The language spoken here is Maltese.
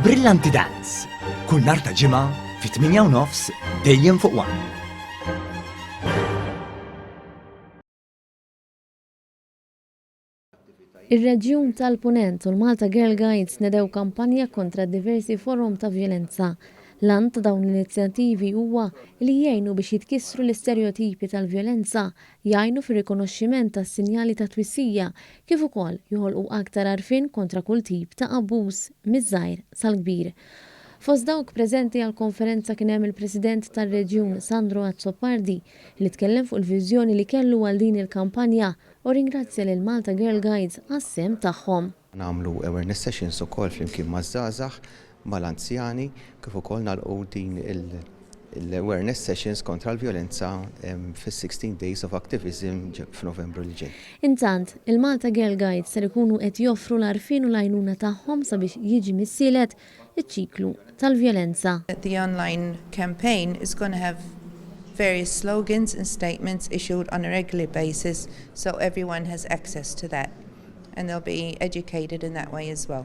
Brillanti Dance. Kull nhar ta' ġimgħa fit-8:30 dejjem fuq One. Ir-Reġjun tal-Punent u l-Malta Girl Guides nedew kampanja kontra diversi forum ta' violenza. L-an ta' dawn l-inizjattivi huwa li jgħinu biex jitkissru l-istereotipi tal-violenza, jgħinu fir-rikonoxximent tas-sinjali ta' twissija, kif ukoll joħolqu aktar għarfien kontra kull tip ta' abbuż miż-żgħir sal-kbir. Fost dawk preżenti għal konferenza kien hemm il-President tar-Reġjun Sandro Azzopardi li tkellem fuq il-viżjoni li kellu għal din il-kampanja u ringrazzja lil Malta Girl Guides għas-sem tagħhom. Nagħmlu awareness sessions ukoll flimkien maż-żgħażagħ mal-anzjani kif ukoll nagħlqu din l-awareness sessions kontra l-vjolenza fis-16 Days of Activism f'Novembru li ġej. Intant, il-Malta Girl Guides ser ikunu qed joffru l-għarfien u l-għajnuna tagħhom sabiex jiġi missielet iċ-ċiklu tal-vjolenza. The online campaign is going to have various slogans and statements issued on a regular basis so everyone has access to that and they'll be educated in that way as well.